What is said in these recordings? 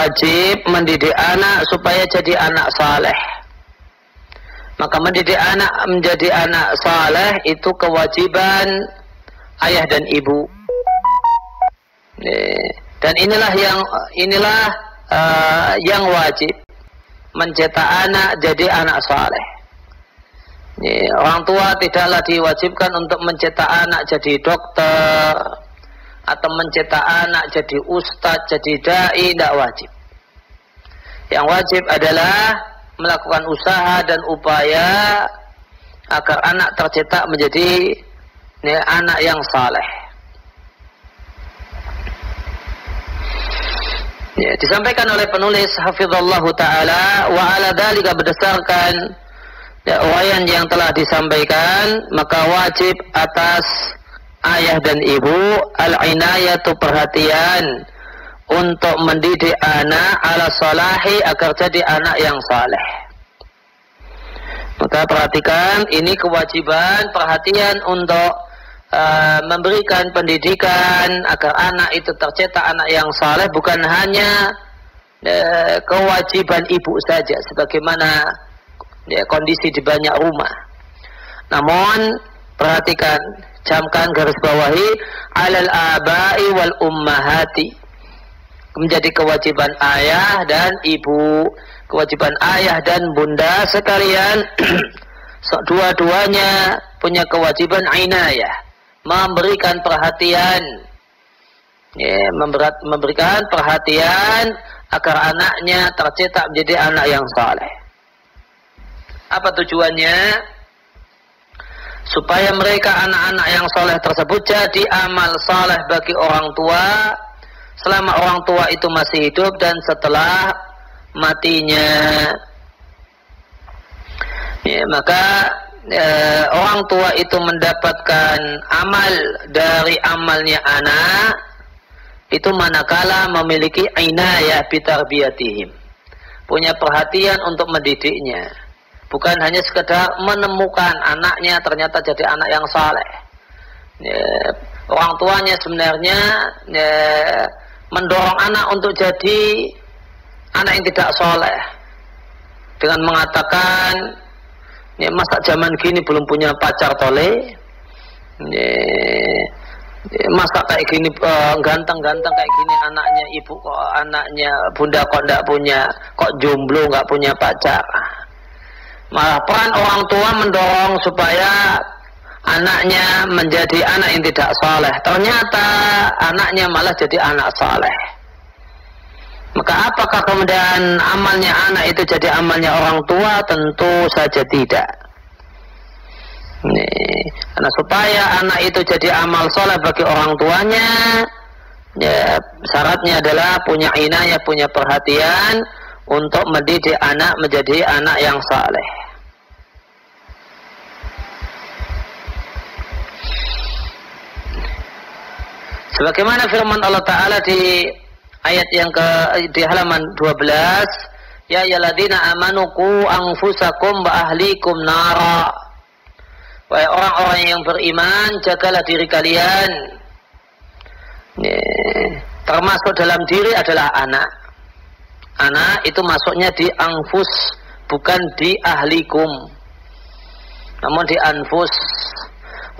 wajib mendidik anak supaya jadi anak saleh. Maka mendidik anak menjadi anak saleh itu kewajiban ayah dan ibu. Dan inilah yang wajib mencetak anak jadi anak saleh. Orang tua tidaklah diwajibkan untuk mencetak anak jadi dokter atau mencetak anak jadi ustadz, jadi dai, tidak wajib. Yang wajib adalah melakukan usaha dan upaya agar anak tercetak menjadi anak yang saleh. Disampaikan oleh penulis hafizallahu taala, wa ala dzalika, berdasarkan uraian yang telah disampaikan, maka wajib atas ayah dan ibu al-inayatu, perhatian untuk mendidik anak ala salahi, agar jadi anak yang saleh. Maka perhatikan, ini kewajiban perhatian untuk memberikan pendidikan agar anak itu tercetak anak yang saleh, bukan hanya kewajiban ibu saja sebagaimana kondisi di banyak rumah. Namun perhatikan, camkan, garis bawahi, alal abai wal ummahati, menjadi kewajiban ayah dan ibu, kewajiban ayah dan bunda sekalian. Dua-duanya punya kewajiban inayah, memberikan perhatian, memberikan perhatian agar anaknya tercetak menjadi anak yang saleh. Apa tujuannya? Supaya mereka, anak-anak yang saleh tersebut, jadi amal saleh bagi orang tua selama orang tua itu masih hidup dan setelah matinya. Maka orang tua itu mendapatkan amal dari amalnya anak itu manakala memiliki inayah bitarbiyatihim, punya perhatian untuk mendidiknya, bukan hanya sekedar menemukan anaknya ternyata jadi anak yang saleh. Orang tuanya sebenarnya mendorong anak untuk jadi anak yang tidak saleh dengan mengatakan, masa zaman gini belum punya pacar tole, masa kayak gini ganteng-ganteng kayak gini anaknya ibu, kok anaknya bunda kok tidak punya, kok jomblo nggak punya pacar. Malah peran orang tua mendorong supaya anaknya menjadi anak yang tidak saleh. Ternyata anaknya malah jadi anak saleh. Maka apakah kemudian amalnya anak itu jadi amalnya orang tua? Tentu saja tidak. Karena supaya anak itu jadi amal soleh bagi orang tuanya, syaratnya adalah punya inayah, punya perhatian untuk mendidik anak menjadi anak yang saleh. Sebagaimana firman Allah Ta'ala di ayat yang di halaman 12, ya ayyuhalladzina amanu qu anfusakum wa ahlikum nara. Wahai orang-orang yang beriman, jagalah diri kalian. Termasuk dalam diri adalah anak. Anak itu masuknya di anfus, bukan di ahlikum, namun di anfus.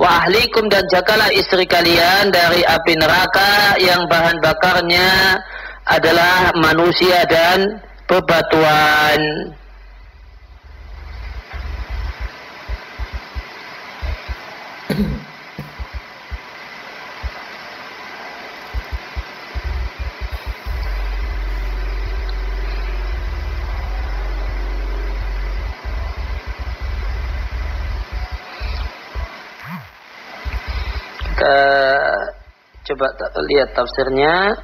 Wa ahlikum, dan jagalah istri kalian dari api neraka yang bahan bakarnya adalah manusia dan bebatuan. Kita coba lihat tafsirnya.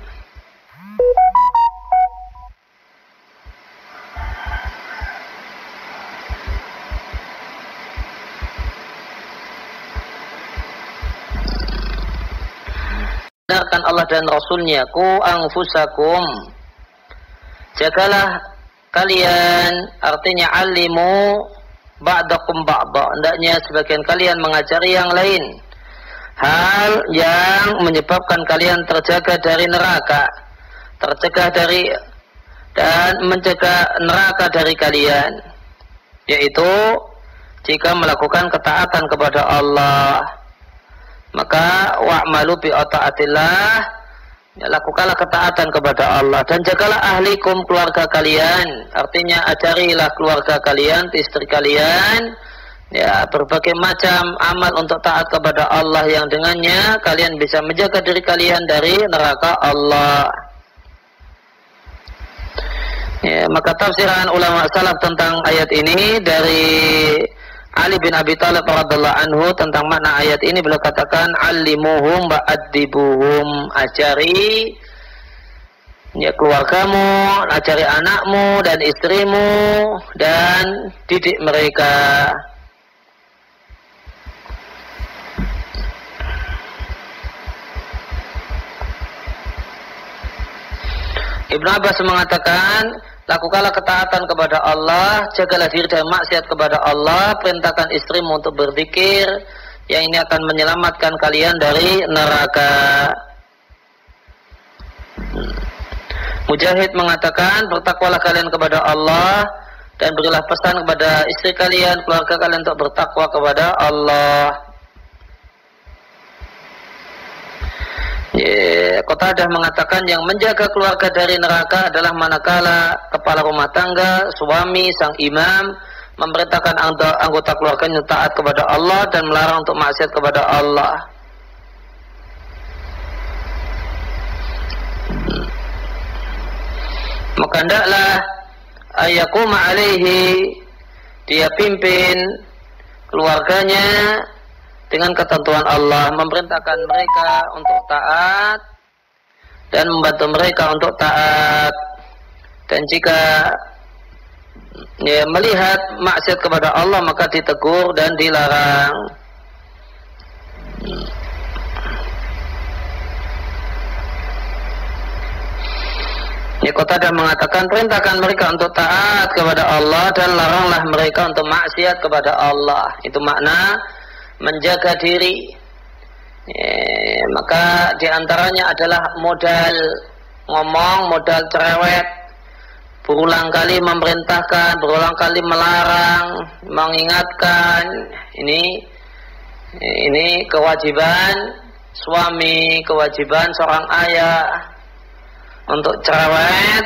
Benarkan Allah dan Rasulnya, ku anfusakum, jagalah kalian, artinya alimu ba'dakum ba'da, hendaknya sebagian kalian mengajari yang lain hal yang menyebabkan kalian terjaga dari neraka, tercegah dari dan mencegah neraka dari kalian, yaitu jika melakukan ketaatan kepada Allah. Maka wa'malu bi ta'atillah, lakukanlah ketaatan kepada Allah, dan jagalah ahlikum, keluarga kalian. Artinya ajarilah keluarga kalian, istri kalian, ya, berbagai macam amal untuk taat kepada Allah yang dengannya kalian bisa menjaga diri kalian dari neraka Allah. Ya, maka tafsiran ulama salaf tentang ayat ini dari Ali bin Abi Thalib radhiyallahu anhu tentang makna ayat ini, beliau katakan allimuhum wa'addibuhum, ajari ya keluargamu, ajari anakmu dan istrimu, dan didik mereka. Ibnu Abbas mengatakan, lakukanlah ketaatan kepada Allah, jagalah diri dari maksiat kepada Allah, perintahkan istrimu untuk berzikir, yang ini akan menyelamatkan kalian dari neraka. Mujahid mengatakan, bertakwalah kalian kepada Allah, dan berilah pesan kepada istri kalian, keluarga kalian untuk bertakwa kepada Allah. Qatadah mengatakan yang menjaga keluarga dari neraka adalah manakala kepala rumah tangga, suami, sang imam memerintahkan anggota keluarganya taat kepada Allah dan melarang untuk maksiat kepada Allah. Maka hendaklah ayakuma alaihi, dia pimpin keluarganya dengan ketentuan Allah, memerintahkan mereka untuk taat dan membantu mereka untuk taat. Dan jika ya, melihat maksiat kepada Allah maka ditegur dan dilarang. Ya, Qatadah mengatakan, perintahkan mereka untuk taat kepada Allah dan laranglah mereka untuk maksiat kepada Allah. Itu makna menjaga diri. Maka diantaranya adalah modal ngomong, modal cerewet, berulang kali memerintahkan, berulang kali melarang, mengingatkan. Ini kewajiban suami, kewajiban seorang ayah untuk cerewet,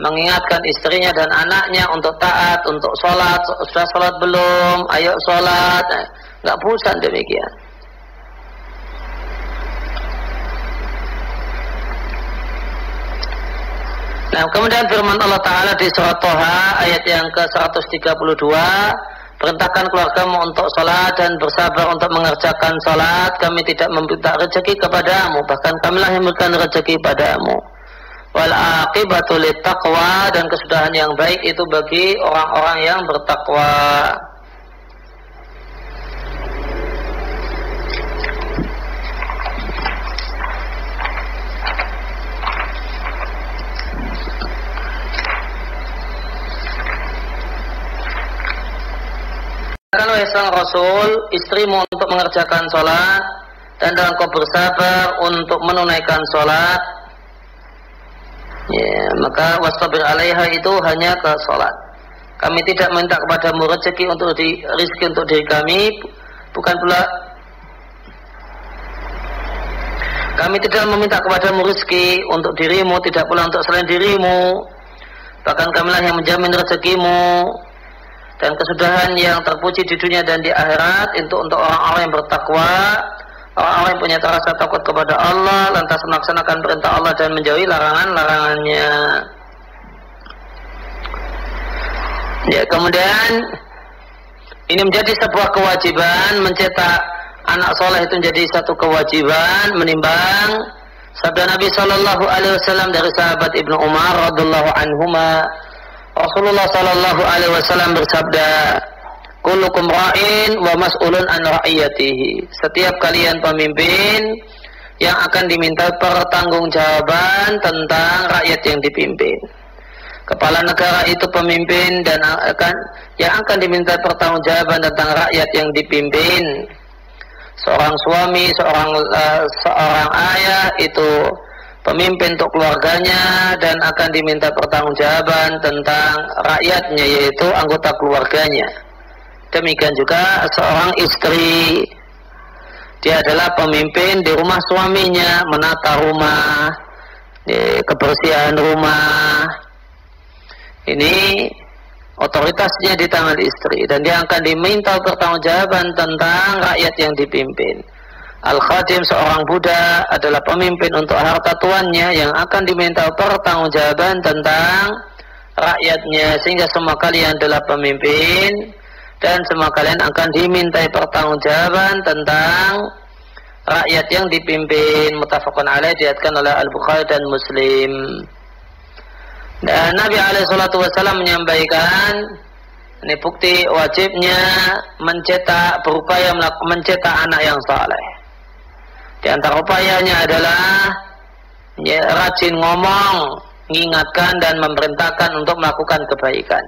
mengingatkan istrinya dan anaknya untuk taat, untuk sholat. Sudah sholat belum? Ayo sholat. Nggak bosan demikian. Nah, kemudian firman Allah Ta'ala di surat Thaha ayat yang ke-132, perintahkan keluargamu untuk sholat dan bersabar untuk mengerjakan sholat. Kami tidak meminta rezeki kepadamu, bahkan kamilah yang memberikan rezeki padamu. Wal aqibatu littaqwa, dan kesudahan yang baik itu bagi orang-orang yang bertakwa. Kalau sang Rasul, istrimu untuk mengerjakan sholat dan dalam kau bersabar untuk menunaikan sholat, ya, maka wastabir alaiha itu hanya ke sholat. Kami tidak minta kepadamu rezeki untuk rizki untuk diri kami, bukan pula kami tidak meminta kepadamu rezeki untuk dirimu, tidak pula untuk selain dirimu. Bahkan kamilah yang menjamin rezekimu dan kesudahan yang terpuji di dunia dan di akhirat itu untuk orang-orang yang bertakwa, orang-orang yang punya rasa takut kepada Allah, lantas melaksanakan perintah Allah dan menjauhi larangan-larangannya. Ya, kemudian ini menjadi sebuah kewajiban, mencetak anak soleh itu menjadi satu kewajiban, menimbang sabda Nabi Shallallahu Alaihi Wasallam dari sahabat Ibnu Umar radhiallahu anhuma. Rasulullah Sallallahu Alaihi Wasallam bersabda, "Kullukum ra'in wa mas'ulun an ra'iyatihi." Setiap kalian pemimpin yang akan diminta pertanggungjawaban tentang rakyat yang dipimpin. Kepala negara itu pemimpin dan yang akan diminta pertanggungjawaban tentang rakyat yang dipimpin. Seorang suami, seorang ayah itu pemimpin untuk keluarganya dan akan diminta pertanggungjawaban tentang rakyatnya, yaitu anggota keluarganya. Demikian juga seorang istri, dia adalah pemimpin di rumah suaminya, menata rumah, kebersihan rumah. Ini otoritasnya di tangan istri dan dia akan diminta pertanggungjawaban tentang rakyat yang dipimpin. Al-Khadim, seorang budak, adalah pemimpin untuk harta tuannya yang akan diminta pertanggungjawaban tentang rakyatnya, sehingga semua kalian adalah pemimpin dan semua kalian akan dimintai pertanggungjawaban tentang rakyat yang dipimpin. Muttafaqun alaih, diriwayatkan oleh Al-Bukhari dan Muslim. Dan Nabi SAW menyampaikan ini bukti wajibnya berupaya mencetak anak yang saleh. Di antara upayanya adalah rajin ngomong, mengingatkan dan memerintahkan untuk melakukan kebaikan.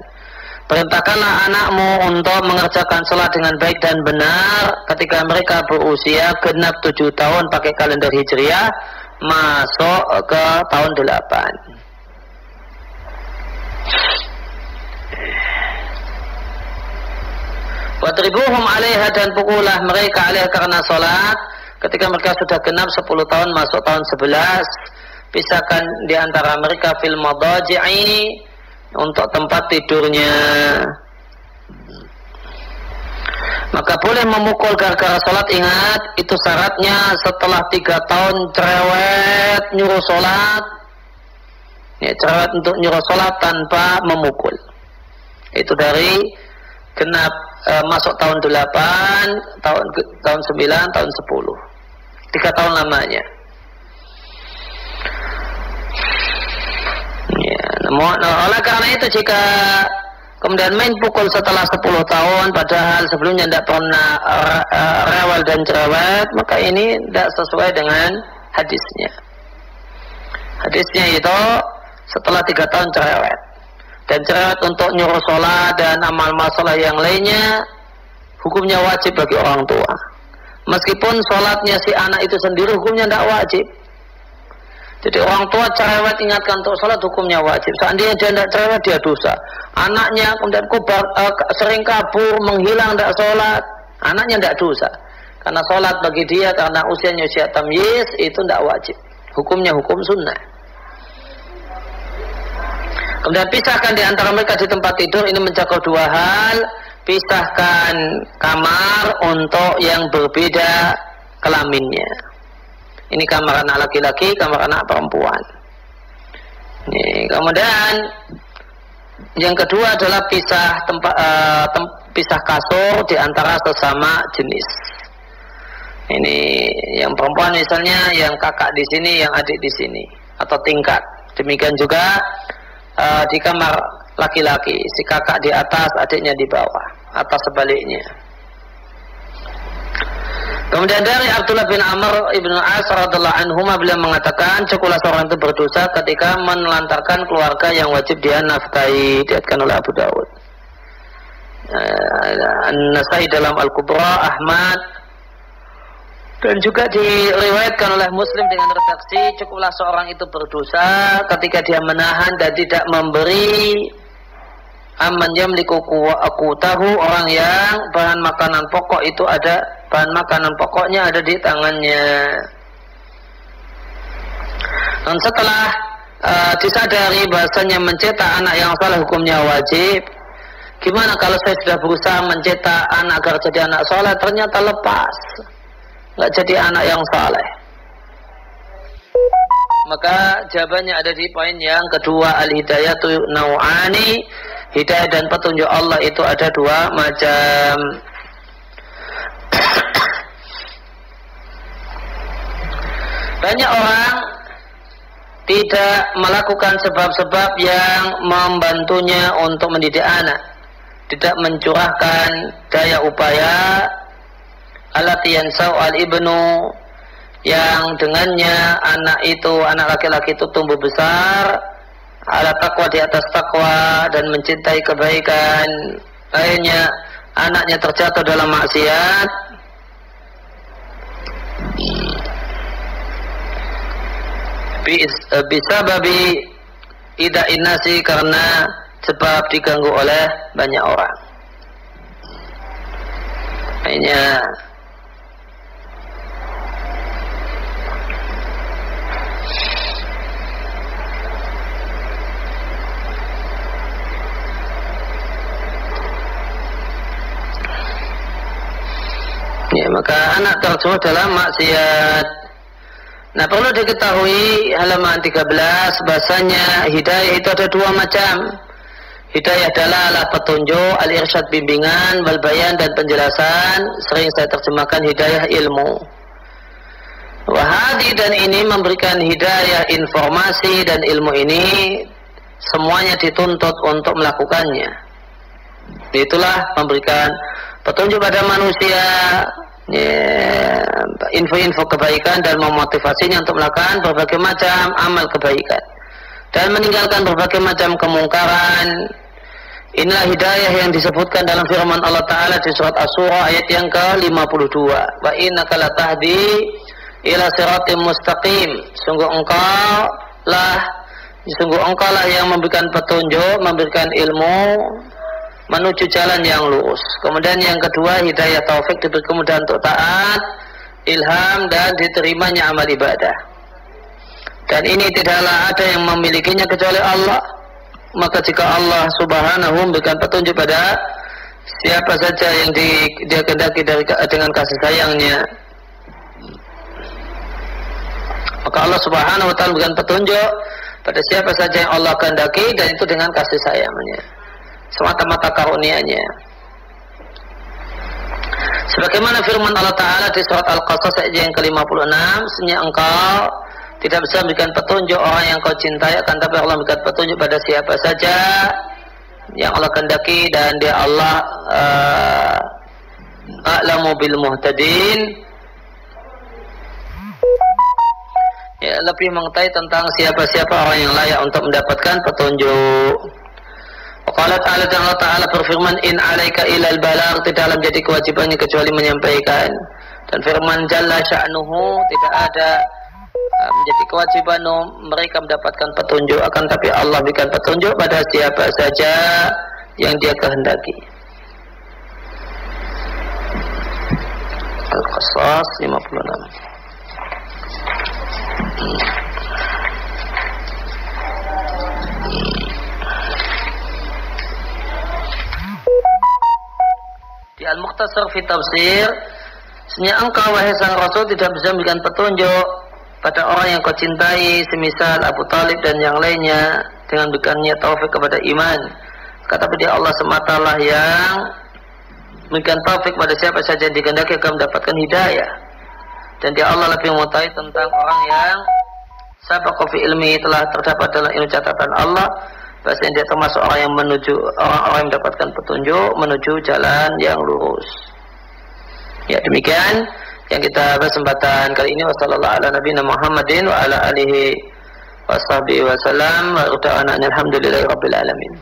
Perintahkanlah anakmu untuk mengerjakan sholat dengan baik dan benar ketika mereka berusia genap 7 tahun pakai kalender Hijriah, masuk ke tahun 8. Wadribuhum 'alaiha, dan pukullah mereka 'alaiha karena sholat ketika mereka sudah genap 10 tahun masuk tahun 11. Pisahkan di antara mereka fil madaji'i, untuk tempat tidurnya. Maka boleh memukul gara-gara sholat. Ingat, itu syaratnya setelah 3 tahun cerewet nyuruh sholat, cerewet untuk nyuruh sholat tanpa memukul. Itu dari genap masuk tahun 8, tahun 9, tahun 10. 3 tahun lamanya. Oleh karena itu, jika kemudian main pukul setelah 10 tahun padahal sebelumnya tidak pernah rewel dan cerewet, maka ini tidak sesuai dengan hadisnya. Hadisnya itu setelah 3 tahun cerewet, dan cerewet untuk nyuruh sholat dan amal masalah yang lainnya hukumnya wajib bagi orang tua. Meskipun sholatnya si anak itu sendiri hukumnya tidak wajib. Jadi orang tua cerewet ingatkan untuk sholat, hukumnya wajib. Seandainya dia tidak cerewet, dia dosa. Anaknya kemudian sering kabur, menghilang, tidak sholat, anaknya tidak dosa. Karena sholat bagi dia karena usianya usia tamyiz, itu tidak wajib. Hukumnya hukum sunnah. Kemudian pisahkan di antara mereka di tempat tidur. Ini mencakup 2 hal. Pisahkan kamar untuk yang berbeda kelaminnya. Ini kamar anak laki-laki, kamar anak perempuan. Kemudian yang kedua adalah pisah kasur di antara sesama jenis. Ini yang perempuan misalnya, yang kakak di sini, yang adik di sini, atau tingkat. Demikian juga di kamar laki-laki, si kakak di atas, adiknya di bawah, atau sebaliknya. Kemudian dari Abdullah bin Amr ibn As radhiallahu anhuma, beliau mengatakan, cukuplah seorang itu berdosa ketika menelantarkan keluarga yang wajib dia nafkahi. Diriwayatkan oleh Abu Dawud, An-Nasai dalam Al-Kubra, Ahmad, dan juga diriwayatkan oleh Muslim dengan redaksi, cukuplah seorang itu berdosa ketika dia menahan dan tidak memberi aman yamliku tahu, orang yang bahan makanan pokok itu ada, bahan makanan pokoknya ada di tangannya. Dan setelah disadari bahasanya mencetak anak yang saleh hukumnya wajib, gimana kalau saya sudah berusaha mencetak anak agar jadi anak saleh, ternyata lepas, nggak jadi anak yang saleh? Maka jawabannya ada di poin yang kedua, al-hidayatu nau'ani. Hidayah dan petunjuk Allah itu ada 2 macam. Banyak orang tidak melakukan sebab-sebab yang membantunya untuk mendidik anak, tidak mencurahkan daya upaya allati yansau al-ibnu, yang dengannya anak laki-laki itu tumbuh besar ala taqwa, di atas taqwa, dan mencintai kebaikan. Akhirnya anaknya terjatuh dalam maksiat. bisa babi ida inasi karena sebab diganggu oleh banyak orang. Akhirnya ya, maka anak terjatuh dalam maksiat. Nah, perlu diketahui halaman 13 bahasanya hidayah itu ada dua macam. Hidayah dalalah petunjuk, al-irsyad bimbingan, wal bayan dan penjelasan. Sering saya terjemahkan hidayah ilmu. Wahadi dan ini memberikan hidayah informasi dan ilmu ini semuanya dituntut untuk melakukannya. Itulah memberikan petunjuk pada manusia, info-info kebaikan dan memotivasinya untuk melakukan berbagai macam amal kebaikan dan meninggalkan berbagai macam kemungkaran. Inilah hidayah yang disebutkan dalam firman Allah Ta'ala di surat As-Surah ayat yang ke-52. Wa innaka latahdi ila siratim mustaqim. Sungguh engkau lah yang memberikan petunjuk, memberikan ilmu menuju jalan yang lurus. Kemudian yang kedua, hidayah taufik, diberi kemudahan untuk taat, ilham dan diterimanya amal ibadah. Dan ini tidaklah ada yang memilikinya kecuali Allah. Maka jika Allah Subhanahu memberikan petunjuk pada siapa saja yang dia kehendaki dengan kasih sayangnya, maka Allah Subhanahu wa ta'ala memberikan petunjuk pada siapa saja yang Allah kehendaki, dan itu dengan kasih sayangnya, semata-mata karunia-Nya. Sebagaimana firman Allah Ta'ala di surat Al-Qasas ayat yang ke-56, sesungguhnya engkau tidak bisa memberikan petunjuk orang yang kau cintai, akan tapi Allah memberikan petunjuk pada siapa saja yang Allah kehendaki, dan dia Allah a'lamu bil muhtadin, ya, lebih mengetahui tentang siapa-siapa orang yang layak untuk mendapatkan petunjuk. Qala ta'ala, dan Allah Ta'ala berfirman, in alaika ilal balagh, tidaklah menjadi kewajibannya kecuali menyampaikan. Dan firman jalla sya'nuhu, tidak ada menjadi kewajiban mereka mendapatkan petunjuk, akan tapi Allah berikan petunjuk pada siapa saja yang dia kehendaki. Al-Qasas 56. Di Al-Mukhtasar fi Tafsir, sebenarnya engkau wahai sang Rasul tidak bisa memberikan petunjuk pada orang yang kau cintai, semisal Abu Talib dan yang lainnya, dengan berikannya taufik kepada iman. Tetapi dia Allah sematalah yang memberikan taufik pada siapa saja yang dikehendaki akan mendapatkan hidayah. Dan dia Allah lebih mengetahui tentang orang yang sabaqa fi ilmi, telah terdapat dalam ilmu catatan Allah, bahasanya dia termasuk orang yang menuju, orang-orang yang mendapatkan petunjuk menuju jalan yang lurus. Ya, demikian yang kita kesempatan kali ini. Wassallallahu ala nabiyina Muhammadin wa ala alihi washabihi wasallam wa alhamdulillahi rabbil alamin.